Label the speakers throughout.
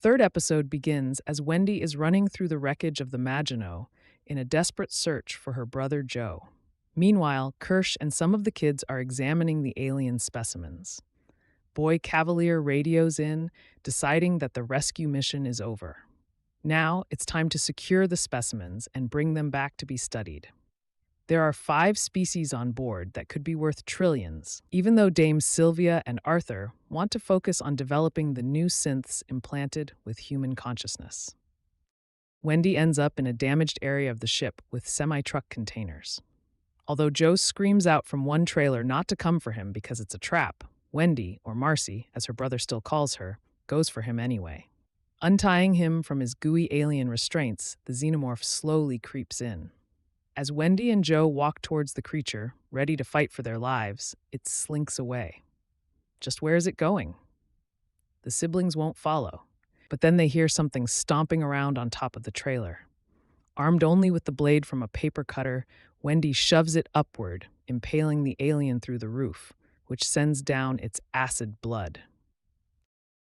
Speaker 1: Third episode begins as Wendy is running through the wreckage of the Maginot in a desperate search for her brother Joe. Meanwhile, Kirsch and some of the kids are examining the alien specimens. Boy Cavalier radios in, deciding that the rescue mission is over. Now it's time to secure the specimens and bring them back to be studied. There are 5 species on board that could be worth trillions, even though Dames Sylvia and Arthur want to focus on developing the new synths implanted with human consciousness. Wendy ends up in a damaged area of the ship with semi-truck containers. Although Joe screams out from one trailer not to come for him because it's a trap, Wendy, or Marcy, as her brother still calls her, goes for him anyway. Untying him from his gooey alien restraints, the xenomorph slowly creeps in. As Wendy and Joe walk towards the creature, ready to fight for their lives, it slinks away. Just where is it going? The siblings won't follow, but then they hear something stomping around on top of the trailer. Armed only with the blade from a paper cutter, Wendy shoves it upward, impaling the alien through the roof, which sends down its acid blood.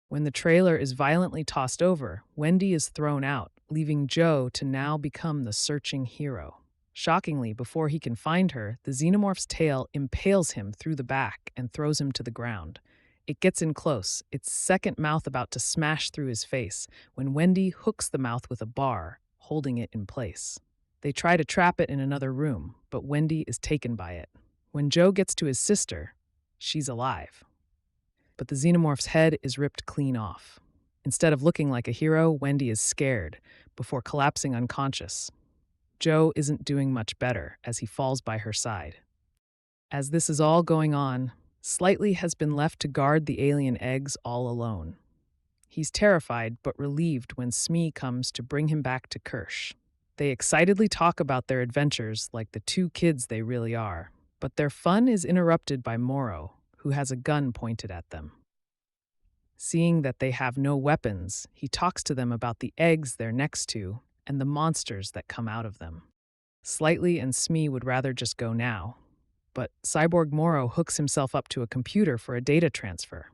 Speaker 1: When the trailer is violently tossed over, Wendy is thrown out, leaving Joe to now become the searching hero. Shockingly, before he can find her, the xenomorph's tail impales him through the back and throws him to the ground. It gets in close, its second mouth about to smash through his face, when Wendy hooks the mouth with a bar, holding it in place. They try to trap it in another room, but Wendy is taken by it. When Joe gets to his sister, she's alive. But the xenomorph's head is ripped clean off. Instead of looking like a hero, Wendy is scared, before collapsing unconscious. Joe isn't doing much better as he falls by her side. As this is all going on, Slightly has been left to guard the alien eggs all alone. He's terrified but relieved when Smee comes to bring him back to Kirsch. They excitedly talk about their adventures like the 2 kids they really are, but their fun is interrupted by Morrow, who has a gun pointed at them. Seeing that they have no weapons, he talks to them about the eggs they're next to and the monsters that come out of them. Slightly and Smee would rather just go now, but Cyborg Morrow hooks himself up to a computer for a data transfer.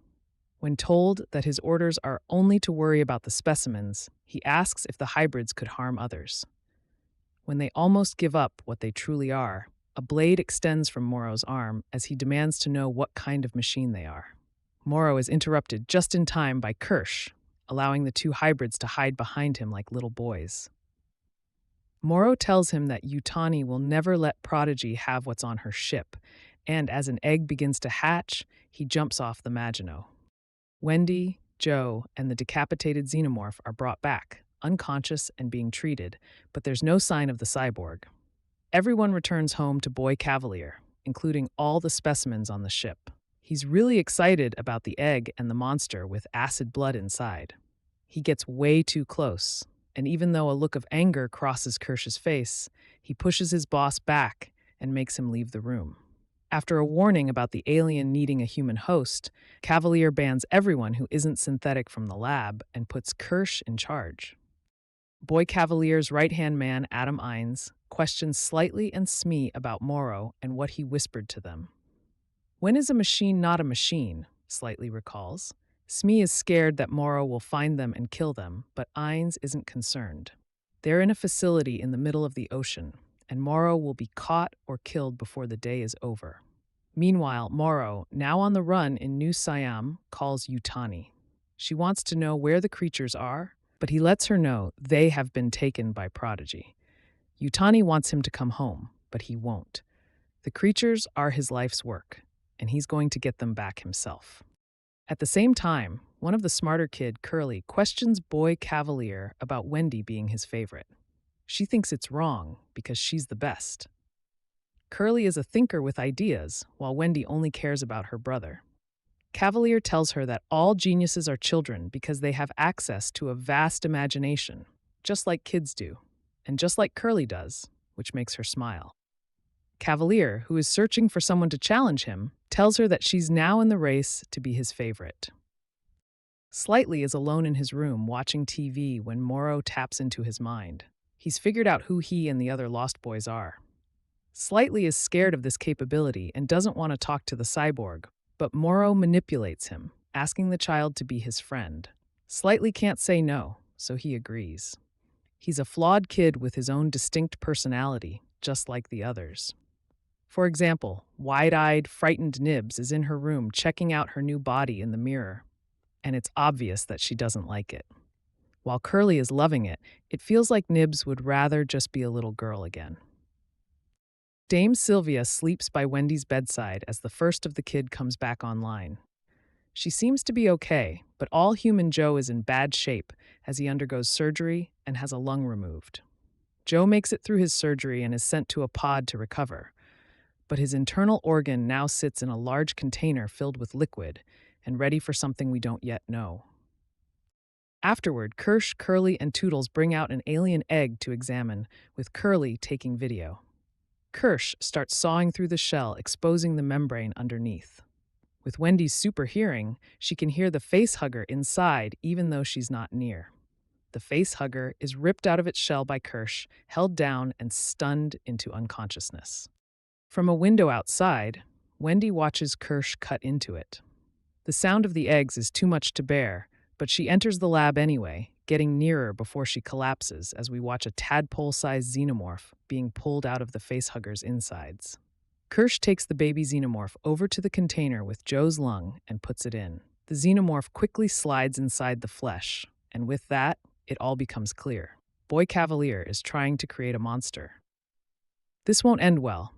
Speaker 1: When told that his orders are only to worry about the specimens, he asks if the hybrids could harm others. When they almost give up what they truly are, a blade extends from Morrow's arm as he demands to know what kind of machine they are. Morrow is interrupted just in time by Kirsch, allowing the 2 hybrids to hide behind him like little boys. Morrow tells him that Yutani will never let Prodigy have what's on her ship, and as an egg begins to hatch, he jumps off the Maginot. Wendy, Joe, and the decapitated xenomorph are brought back, unconscious and being treated, but there's no sign of the cyborg. Everyone returns home to Boy Cavalier, including all the specimens on the ship. He's really excited about the egg and the monster with acid blood inside. He gets way too close, and even though a look of anger crosses Kirsch's face, he pushes his boss back and makes him leave the room. After a warning about the alien needing a human host, Cavalier bans everyone who isn't synthetic from the lab and puts Kirsch in charge. Boy Cavalier's right-hand man, Adam Ines, questions Slightly and Smee about Morrow and what he whispered to them. When is a machine not a machine? Slightly recalls. Smee is scared that Morrow will find them and kill them, but Ines isn't concerned. They're in a facility in the middle of the ocean, and Morrow will be caught or killed before the day is over. Meanwhile, Morrow, now on the run in New Siam, calls Yutani. She wants to know where the creatures are, but he lets her know they have been taken by Prodigy. Yutani wants him to come home, but he won't. The creatures are his life's work, and he's going to get them back himself. At the same time, one of the smarter kid, Curly, questions Boy Cavalier about Wendy being his favorite. She thinks it's wrong because she's the best. Curly is a thinker with ideas, while Wendy only cares about her brother. Cavalier tells her that all geniuses are children because they have access to a vast imagination, just like kids do, and just like Curly does, which makes her smile. Cavalier, who is searching for someone to challenge him, tells her that she's now in the race to be his favorite. Slightly is alone in his room watching TV when Morrow taps into his mind. He's figured out who he and the other Lost Boys are. Slightly is scared of this capability and doesn't want to talk to the cyborg, but Morrow manipulates him, asking the child to be his friend. Slightly can't say no, so he agrees. He's a flawed kid with his own distinct personality, just like the others. For example, wide-eyed, frightened Nibs is in her room checking out her new body in the mirror, and it's obvious that she doesn't like it. While Curly is loving it, it feels like Nibs would rather just be a little girl again. Dame Sylvia sleeps by Wendy's bedside as the first of the kid comes back online. She seems to be okay, but all human Joe is in bad shape as he undergoes surgery and has a lung removed. Joe makes it through his surgery and is sent to a pod to recover, but his internal organ now sits in a large container filled with liquid and ready for something we don't yet know. Afterward, Kirsch, Curly, and Toodles bring out an alien egg to examine, with Curly taking video. Kirsch starts sawing through the shell, exposing the membrane underneath. With Wendy's super hearing, she can hear the face hugger inside even though she's not near. The face hugger is ripped out of its shell by Kirsch, held down, and stunned into unconsciousness. From a window outside, Wendy watches Kirsch cut into it. The sound of the eggs is too much to bear, but she enters the lab anyway, getting nearer before she collapses as we watch a tadpole-sized xenomorph being pulled out of the facehugger's insides. Kirsch takes the baby xenomorph over to the container with Joe's lung and puts it in. The xenomorph quickly slides inside the flesh, and with that, it all becomes clear. Boy Cavalier is trying to create a monster. This won't end well,